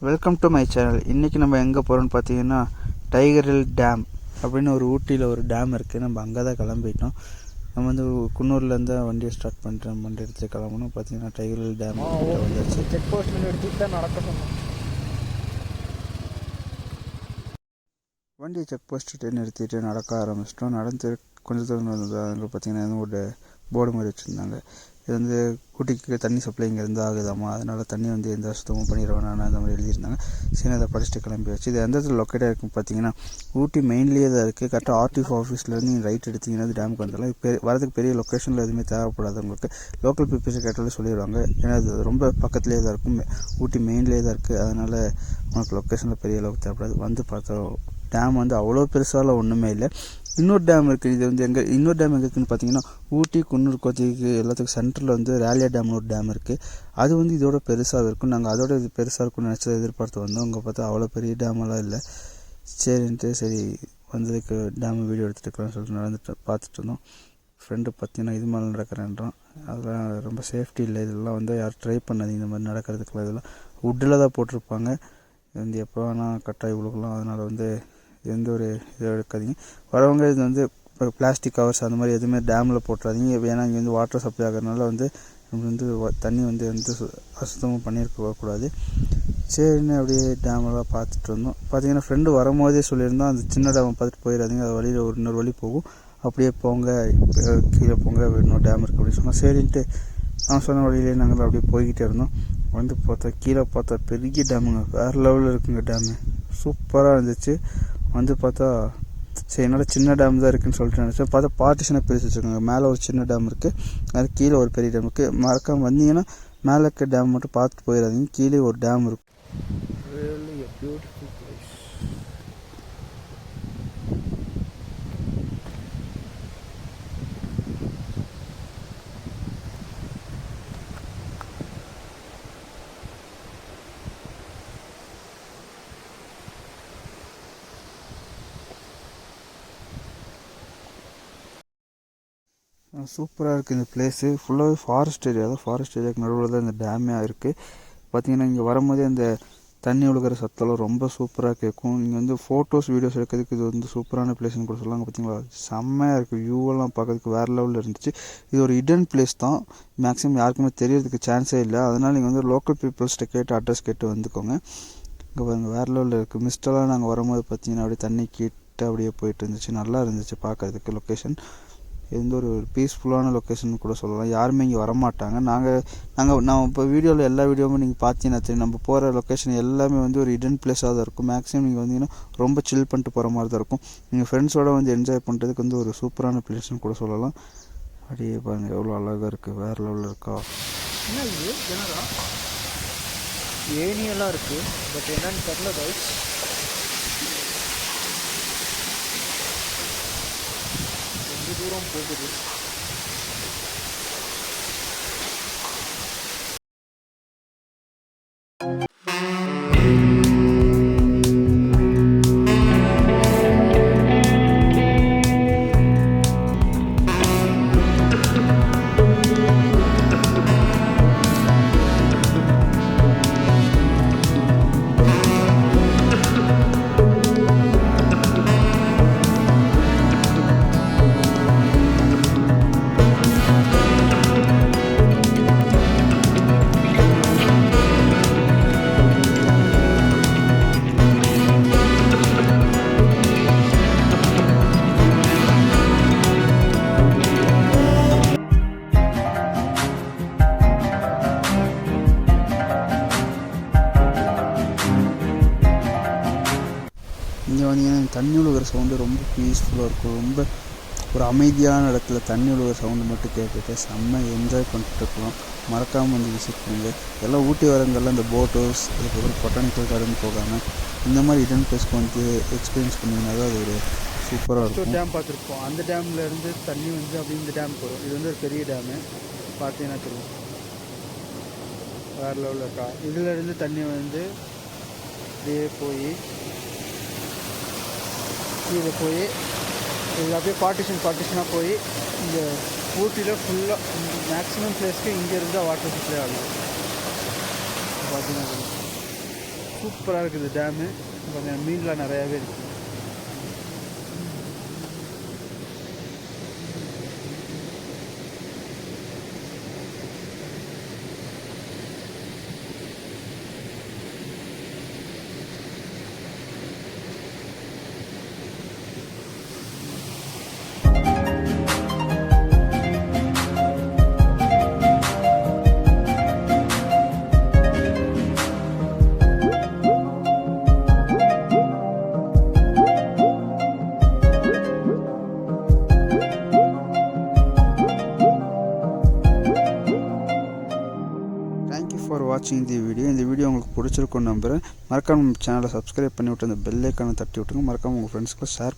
Welcome to my channel. இன்றைக்கி நம்ம எங்கே போகிறோம்னு பார்த்தீங்கன்னா டைகர் ஹில் டேம் அப்படின்னு ஒரு ஊட்டியில் ஒரு டேம் இருக்குது. நம்ம அங்கே தான் கிளம்பிட்டோம். நம்ம வந்து குன்னூர்லேருந்து வண்டியை ஸ்டார்ட் பண்ணிட்டோம். வண்டி எடுத்து கிளம்பணும். பார்த்தீங்கன்னா டைகர் ஹில் டேம் வந்துச்சு. செக் போஸ்ட்டில் எடுத்துகிட்டு தான் நடக்க சொன்னோம். வண்டியை செக் போஸ்ட்டு நிறுத்திட்டு நடக்க ஆரம்பிச்சிட்டோம். நடந்து கொஞ்சம் தூரம் அங்கே பார்த்தீங்கன்னா ஒரு போர்டு மாதிரி வச்சுருந்தாங்க. இது வந்து ஊட்டிக்கு தண்ணி சப்ளை இங்கேருந்து ஆகுதாமா, அதனால் தண்ணி வந்து எந்த சுத்தமும் பண்ணிட வேணாம் அந்த மாதிரி எழுதியிருந்தாங்க. சரி, அதை படிச்சுட்டு கிளம்பி வச்சு. இது எந்த இடத்துல லொக்கேட்டாக இருக்குன்னு பார்த்தீங்கன்னா ஊட்டி மெயின்லேயே தான் இருக்குது. கரெக்டாக ஆர்டிஓ ஆஃபீஸ்லேருந்து நீங்கள் ரைட் எடுத்திங்கன்னா டேமுக்கு வந்துடலாம். இப்போ வரதுக்கு பெரிய லொக்கேஷனில் எதுவுமே தேவைப்படாது உங்களுக்கு. லோக்கல் பீப்புள்ஸ் கேட்டாலே சொல்லிடுவாங்க. ஏன்னா அது ரொம்ப பக்கத்துலேயே தான் இருக்கும். ஊட்டி மெயின்லேயே தான் இருக்குது. அதனால் உங்களுக்கு லொக்கேஷனில் பெரிய அளவுக்கு தேவைப்படாது. வந்து பார்த்தோம் டேம் வந்து அவ்வளோ பெருசாலாம் ஒன்றுமே இல்லை. இன்னொரு டேம் இருக்குது. இது வந்து இன்னொரு டேம் எங்கே இருக்குதுன்னு பார்த்தீங்கன்னா ஊட்டி குன்னூர் கோத்திக்கு எல்லாத்துக்கும் சென்டரில் வந்து ரேலியா டேம்னு ஒரு டேம் இருக்குது. அது வந்து இதோட பெருசாக இருக்கும். நாங்கள் அதோட இது பெருசாக இருக்கும்னு நினச்சதை எதிர்பார்த்து வந்தோம். அங்கே பார்த்தா அவ்வளோ பெரிய டேமெல்லாம் இல்லை. சரி வந்ததுக்கு டேம் வீடியோ எடுத்துகிட்டு சொல்லிட்டு நடந்துட்டு பார்த்துட்டு இருந்தோம். ஃப்ரெண்டு பார்த்தீங்கன்னா இது மேலே நடக்கிறேன்றான். அதெல்லாம் ரொம்ப சேஃப்டி இல்லை. இதெல்லாம் வந்து யாரும் ட்ரை பண்ணாதீங்க. இந்த மாதிரி நடக்கிறதுக்குலாம் இதெல்லாம் வுட்டில் தான் போட்டிருப்பாங்க. இது வந்து எப்போ வேணால் கட்டாய் விழுகலாம். அதனால் வந்து எந்த ஒரு இதை எடுக்காதீங்க. வரவங்க இது வந்து பிளாஸ்டிக் கவர்ஸ் அந்த மாதிரி எதுவுமே டேமில் போட்டுறாதீங்க. ஏன்னா இங்கே வந்து வாட்டர் சப்ளை ஆகிறதுனால வந்து நம்ம வந்து தண்ணி வந்து எந்த அசுத்தமும் பண்ணியிருக்கக்கூடாது. சரின்னு அப்படியே டேமெல்லாம் பார்த்துட்டு இருந்தோம். பார்த்தீங்கன்னா ஃப்ரெண்டு வரும்போதே சொல்லியிருந்தோம், அந்த சின்ன டேமை பார்த்துட்டு போயிடாதீங்க, அது வழியில் இன்னொரு வழி போகும், அப்படியே போங்க, கீழே போங்க, இன்னொரு டேம் இருக்குது அப்படின்னு சொன்னோம். சரின்ட்டு நான் சொன்ன வழியிலே நாங்கள் அப்படியே போய்கிட்டே இருந்தோம். வந்து பார்த்தா கீழே பார்த்தா பெரிய டேமுங்க, வேறு லெவலில் இருக்குங்க டேமு, சூப்பராக இருந்துச்சு. வந்து பார்த்தா சரி என்னோட சின்ன டேம் தான் இருக்குதுன்னு சொல்லிட்டு நினச்சேன். பார்த்தா பார்ட்டிஷனாக பிரித்து வச்சுருக்காங்க. மேலே ஒரு சின்ன டேம் இருக்குது, அது கீழே ஒரு பெரிய டேம் இருக்குது. மறக்காமல் வந்தீங்கன்னா மேலே இருக்க டேம் மட்டும் பார்த்துட்டு போயிடாதீங்க. கீழே ஒரு டேம் இருக்குது. சூப்பராக இருக்குது இந்த பிளேஸு. ஃபுல்லாகவே ஃபாரஸ்ட் ஏரியா தான். ஃபாரஸ்ட் ஏரியாவுக்கு நடுவில் தான் இந்த டேமே இருக்குது. பார்த்திங்கன்னா இங்கே வரும்போதே அந்த தண்ணி ஒழுகிற சத்தம்லாம் ரொம்ப சூப்பராக கேட்கும். நீங்கள் வந்து ஃபோட்டோஸ் வீடியோஸ் எடுக்கிறதுக்கு இது வந்து சூப்பரான பிளேஸ்னு கூட சொல்லுவாங்க. பார்த்தீங்களா, செம்மையாக இருக்குது. வியூவெல்லாம் பார்க்கறதுக்கு வேறு லெவலில் இருந்துச்சு. இது ஒரு ஹிடன் பிளேஸ் தான். மேக்ஸிமம் யாருக்குமே தெரியறதுக்கு சான்ஸே இல்லை. அதனால் நீங்கள் வந்து லோக்கல் பீப்புள்ஸ்கிட்ட கேட்டு அட்ரஸ் கேட்டு வந்துக்கோங்க. இங்கே பாருங்கள், வேறு லெவலில் இருக்குது. மிஸ்டெல்லாம் நாங்கள் வரும்போது பார்த்தீங்கன்னா அப்படியே தண்ணி கிட்ட அப்படியே போயிட்டு இருந்துச்சு. நல்லா இருந்துச்சு பார்க்குறதுக்கு. லொக்கேஷன் எந்த ஒரு பீஸ்ஃபுல்லான லொக்கேஷன் கூட சொல்லலாம். யாருமே இங்கே வரமாட்டாங்க. நான் இப்போ வீடியோவில் எல்லா வீடியோவும் நீங்கள் பார்த்தீங்கன்னா தெரியும், நம்ம போகிற லொக்கேஷன் எல்லாமே வந்து ஒரு ஹிடன் பிளேஸாக தான் இருக்கும். மேக்ஸிமம் நீங்கள் வந்தீங்கன்னா ரொம்ப சில் பண்ணிட்டு போகிற மாதிரி தான் இருக்கும். நீங்கள் ஃப்ரெண்ட்ஸோடு வந்து என்ஜாய் பண்ணுறதுக்கு வந்து ஒரு சூப்பரான பிளேஸ்னு கூட சொல்லலாம். அப்படியே பாருங்கள் எவ்வளோ அழகாக இருக்குது, வேறு லெவலில் இருக்கா. என்ன இது ஜெனரா ஏனியெல்லாம் இருக்குது, பட் என்னன்னு தெரில கைஸ். தூரம் போகுது. இங்கே வந்தீங்கன்னா தண்ணி விழுகிற சவுண்டு ரொம்ப பீஸ்ஃபுல்லாக இருக்கும். ரொம்ப ஒரு அமைதியான இடத்துல தண்ணி விழுகிற சவுண்டு மட்டும் கேட்டுட்டு செம்ம என்ஜாய் பண்ணிட்டு இருக்கலாம். மறக்காமல் வந்து விசிட் பண்ணுங்கள். எல்லாம் ஊட்டி வரங்கள்லாம் இந்த போட் ஹவுஸ், அதுக்கப்புறம் பொட்டானிக்கல் கார்டன் போகாமல் இந்த மாதிரி ஹிடன் பிளேஸ்க்கு வந்து எக்ஸ்பீரியன்ஸ் பண்ணிங்கன்னா தான் அது ஒரு சூப்பராக இருக்கும். டேம் பார்த்துருப்போம். அந்த டேமில் இருந்து தண்ணி வந்து அப்படி இந்த டேமுக்கு வரும். இது வந்து ஒரு பெரிய டேமு, பார்த்தீங்கன்னா தெரியும், வேறு லெவலில் இருக்கா. இதில் இருந்து தண்ணி வந்து அப்படியே போய் கீழே போய் இது அப்படியே பார்ட்டிஷனாக போய் இங்கே ஊட்டியில் ஃபுல்லாக மேக்ஸிமம் பிளேஸ்க்கு இங்கேருந்து வாட்டர் சப்ளை ஆகும். பார்த்தீங்கன்னா சூப்பராக இருக்குது டேமு. கொஞ்சம் மீன்லாம் நிறையாவே இருக்குது. ஃபார் வாட்சிங் தி வீடியோ. இந்த வீடியோ உங்களுக்கு பிடிச்சிருக்குன்னு நம்புகிறேன். மறக்காம நம்ம சேனலை சப்ஸ்கிரைப் பண்ணி விட்டு அந்த பெல் ஐக்கானை தட்டி விட்டுங்க. மறக்காம உங்கள் ஃப்ரெண்ட்ஸ்க்கு ஷேர்